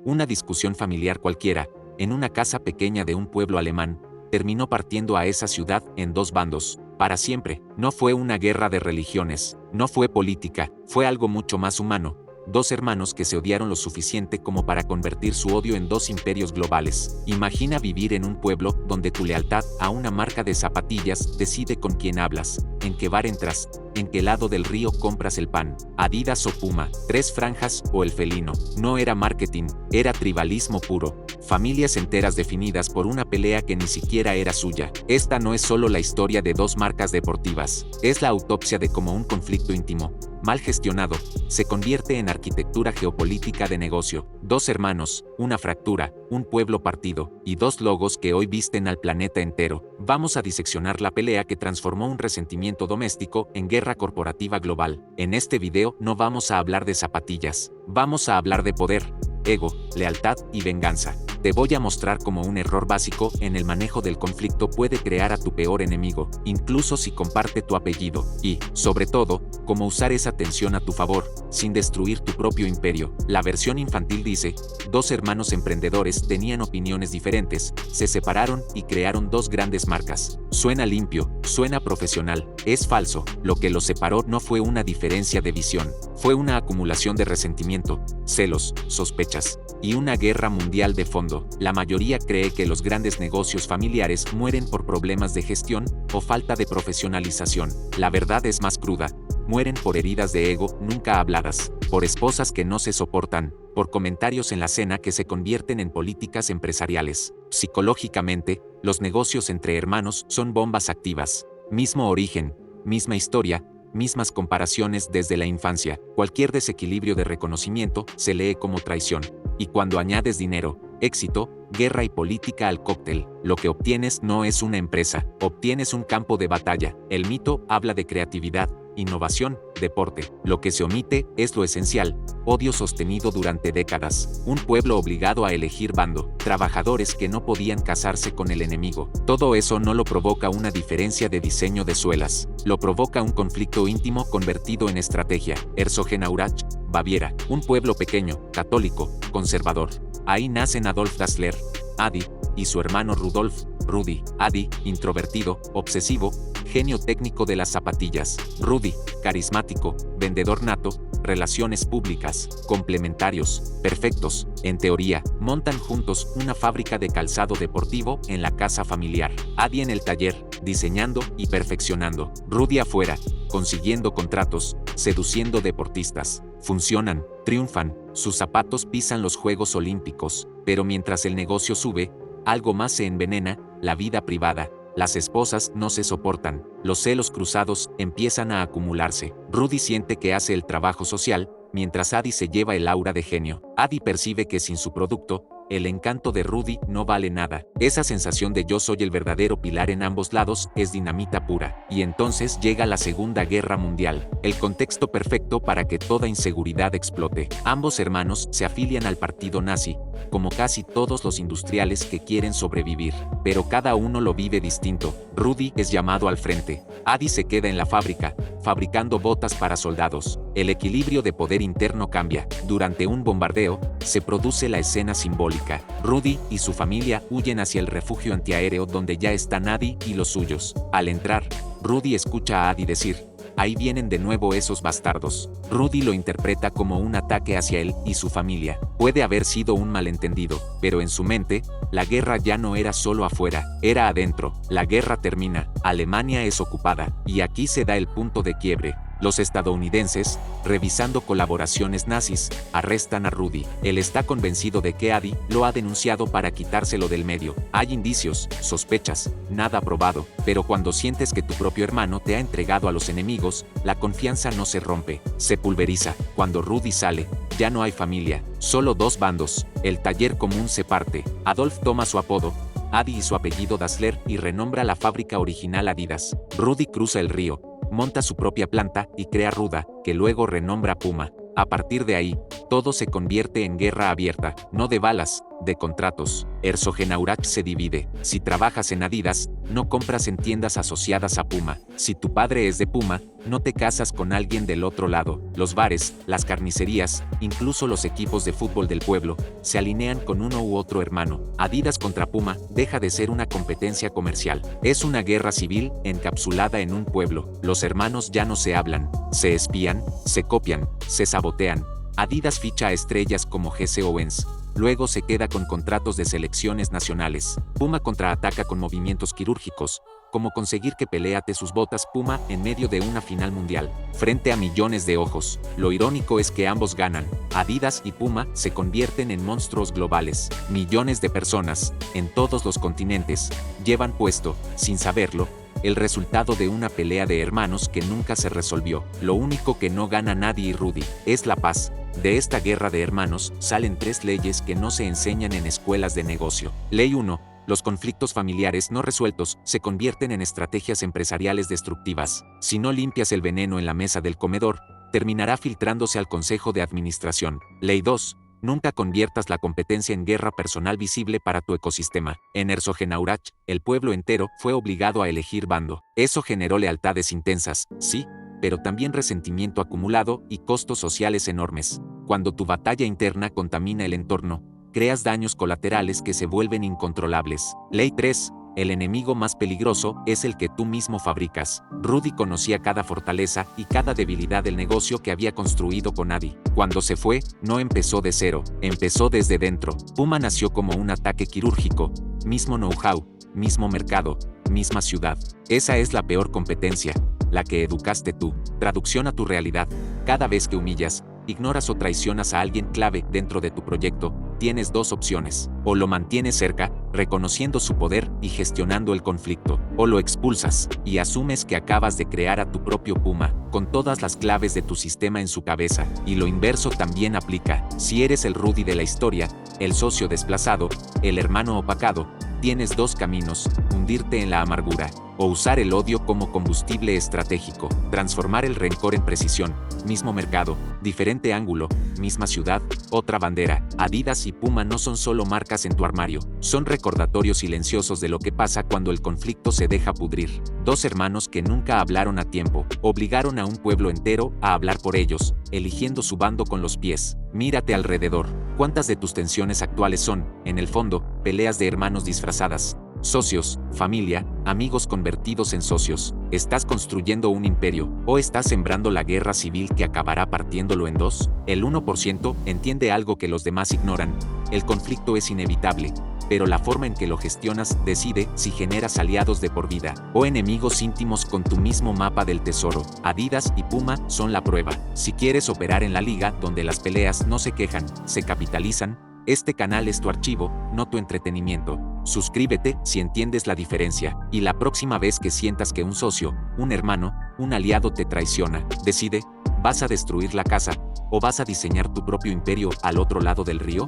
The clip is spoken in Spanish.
Una discusión familiar cualquiera, en una casa pequeña de un pueblo alemán, terminó partiendo a esa ciudad en dos bandos, para siempre. No fue una guerra de religiones, no fue política, fue algo mucho más humano. Dos hermanos que se odiaron lo suficiente como para convertir su odio en dos imperios globales. Imagina vivir en un pueblo donde tu lealtad a una marca de zapatillas decide con quién hablas, en qué bar entras, en qué lado del río compras el pan, Adidas o Puma, Tres Franjas o el felino. No era marketing, era tribalismo puro. Familias enteras definidas por una pelea que ni siquiera era suya. Esta no es solo la historia de dos marcas deportivas, es la autopsia de cómo un conflicto íntimo, mal gestionado, se convierte en arquitectura geopolítica de negocio. Dos hermanos, una fractura, un pueblo partido, y dos logos que hoy visten al planeta entero. Vamos a diseccionar la pelea que transformó un resentimiento doméstico en guerra corporativa global. En este video no vamos a hablar de zapatillas, vamos a hablar de poder, ego, lealtad y venganza. Te voy a mostrar cómo un error básico en el manejo del conflicto puede crear a tu peor enemigo, incluso si comparte tu apellido, y, sobre todo, cómo usar esa tensión a tu favor, sin destruir tu propio imperio. La versión infantil dice, dos hermanos emprendedores tenían opiniones diferentes, se separaron y crearon dos grandes marcas. Suena limpio, suena profesional, es falso. Lo que los separó no fue una diferencia de visión, fue una acumulación de resentimiento, celos, sospechas, y una guerra mundial de fondo. La mayoría cree que los grandes negocios familiares mueren por problemas de gestión o falta de profesionalización. La verdad es más cruda. Mueren por heridas de ego nunca habladas, por esposas que no se soportan, por comentarios en la cena que se convierten en políticas empresariales. Psicológicamente, los negocios entre hermanos son bombas activas. Mismo origen, misma historia, mismas comparaciones desde la infancia. Cualquier desequilibrio de reconocimiento se lee como traición. Y cuando añades dinero, éxito, guerra y política al cóctel, lo que obtienes no es una empresa, obtienes un campo de batalla. El mito habla de creatividad, innovación, deporte. Lo que se omite es lo esencial, odio sostenido durante décadas, un pueblo obligado a elegir bando, trabajadores que no podían casarse con el enemigo. Todo eso no lo provoca una diferencia de diseño de suelas, lo provoca un conflicto íntimo convertido en estrategia. Herzogenaurach, Baviera, un pueblo pequeño, católico, conservador. Ahí nacen Adolf Dassler, Adi, y su hermano Rudolf, Rudy. Adi, introvertido, obsesivo, genio técnico de las zapatillas. Rudy, carismático, vendedor nato, relaciones públicas, complementarios, perfectos. En teoría, montan juntos una fábrica de calzado deportivo en la casa familiar. Adi en el taller, diseñando y perfeccionando. Rudy afuera, consiguiendo contratos, seduciendo deportistas. Funcionan, triunfan, sus zapatos pisan los Juegos Olímpicos, pero mientras el negocio sube, algo más se envenena, la vida privada. Las esposas no se soportan, los celos cruzados empiezan a acumularse. Rudy siente que hace el trabajo social, mientras Adi se lleva el aura de genio. Adi percibe que sin su producto, el encanto de Rudy no vale nada. Esa sensación de yo soy el verdadero pilar en ambos lados es dinamita pura. Y entonces llega la Segunda Guerra Mundial, el contexto perfecto para que toda inseguridad explote. Ambos hermanos se afilian al partido nazi, como casi todos los industriales que quieren sobrevivir, pero cada uno lo vive distinto. Rudy es llamado al frente. Adi se queda en la fábrica, fabricando botas para soldados. El equilibrio de poder interno cambia. Durante un bombardeo, se produce la escena simbólica. Rudy y su familia huyen hacia el refugio antiaéreo donde ya están Adi y los suyos. Al entrar, Rudy escucha a Adi decir, ahí vienen de nuevo esos bastardos. Rudy lo interpreta como un ataque hacia él y su familia. Puede haber sido un malentendido, pero en su mente, la guerra ya no era solo afuera, era adentro. La guerra termina, Alemania es ocupada, y aquí se da el punto de quiebre. Los estadounidenses, revisando colaboraciones nazis, arrestan a Rudy. Él está convencido de que Adi lo ha denunciado para quitárselo del medio. Hay indicios, sospechas, nada probado, pero cuando sientes que tu propio hermano te ha entregado a los enemigos, la confianza no se rompe, se pulveriza. Cuando Rudy sale, ya no hay familia, solo dos bandos. El taller común se parte. Adolf toma su apodo, Adi y su apellido Dassler y renombra la fábrica original Adidas. Rudy cruza el río, monta su propia planta y crea Ruda, que luego renombra Puma. A partir de ahí, todo se convierte en guerra abierta, no de balas, de contratos. Herzogenaurach se divide. Si trabajas en Adidas, no compras en tiendas asociadas a Puma. Si tu padre es de Puma, no te casas con alguien del otro lado. Los bares, las carnicerías, incluso los equipos de fútbol del pueblo, se alinean con uno u otro hermano. Adidas contra Puma deja de ser una competencia comercial. Es una guerra civil encapsulada en un pueblo. Los hermanos ya no se hablan, se espían, se copian, se sabotean. Adidas ficha a estrellas como Jesse Owens. Luego se queda con contratos de selecciones nacionales. Puma contraataca con movimientos quirúrgicos, como conseguir que peléate sus botas Puma en medio de una final mundial, frente a millones de ojos. Lo irónico es que ambos ganan. Adidas y Puma se convierten en monstruos globales. Millones de personas, en todos los continentes, llevan puesto, sin saberlo, el resultado de una pelea de hermanos que nunca se resolvió. Lo único que no gana Nadie y Rudy es la paz. De esta guerra de hermanos salen 3 leyes que no se enseñan en escuelas de negocio. Ley 1. Los conflictos familiares no resueltos se convierten en estrategias empresariales destructivas. Si no limpias el veneno en la mesa del comedor, terminará filtrándose al consejo de administración. Ley 2. Nunca conviertas la competencia en guerra personal visible para tu ecosistema. En Herzogenaurach, el pueblo entero fue obligado a elegir bando. Eso generó lealtades intensas, sí, pero también resentimiento acumulado y costos sociales enormes. Cuando tu batalla interna contamina el entorno, creas daños colaterales que se vuelven incontrolables. Ley 3. El enemigo más peligroso es el que tú mismo fabricas. Rudy conocía cada fortaleza y cada debilidad del negocio que había construido con Adi. Cuando se fue, no empezó de cero, empezó desde dentro. Puma nació como un ataque quirúrgico, mismo know-how, mismo mercado, misma ciudad. Esa es la peor competencia, la que educaste tú. Traducción a tu realidad. Cada vez que humillas, ignoras o traicionas a alguien clave dentro de tu proyecto, tienes 2 opciones. O lo mantienes cerca, reconociendo su poder y gestionando el conflicto, o lo expulsas y asumes que acabas de crear a tu propio Puma, con todas las claves de tu sistema en su cabeza. Y lo inverso también aplica. Si eres el Rudy de la historia, el socio desplazado, el hermano opacado, tienes 2 caminos: hundirte en la amargura, o usar el odio como combustible estratégico. Transformar el rencor en precisión. Mismo mercado, diferente ángulo, misma ciudad, otra bandera. Adidas y Puma no son solo marcas en tu armario, son recordatorios silenciosos de lo que pasa cuando el conflicto se deja pudrir. 2 hermanos que nunca hablaron a tiempo, obligaron a un pueblo entero a hablar por ellos, eligiendo su bando con los pies. Mírate alrededor. ¿Cuántas de tus tensiones actuales son, en el fondo, peleas de hermanos disfrazadas? Socios, familia, amigos convertidos en socios. ¿Estás construyendo un imperio o estás sembrando la guerra civil que acabará partiéndolo en 2? El 1% entiende algo que los demás ignoran. El conflicto es inevitable, pero la forma en que lo gestionas decide si generas aliados de por vida o enemigos íntimos con tu mismo mapa del tesoro. Adidas y Puma son la prueba. Si quieres operar en la liga donde las peleas no se quejan, se capitalizan, este canal es tu archivo, no tu entretenimiento. Suscríbete si entiendes la diferencia, y la próxima vez que sientas que un socio, un hermano, un aliado te traiciona, decide, ¿vas a destruir la casa o vas a diseñar tu propio imperio al otro lado del río?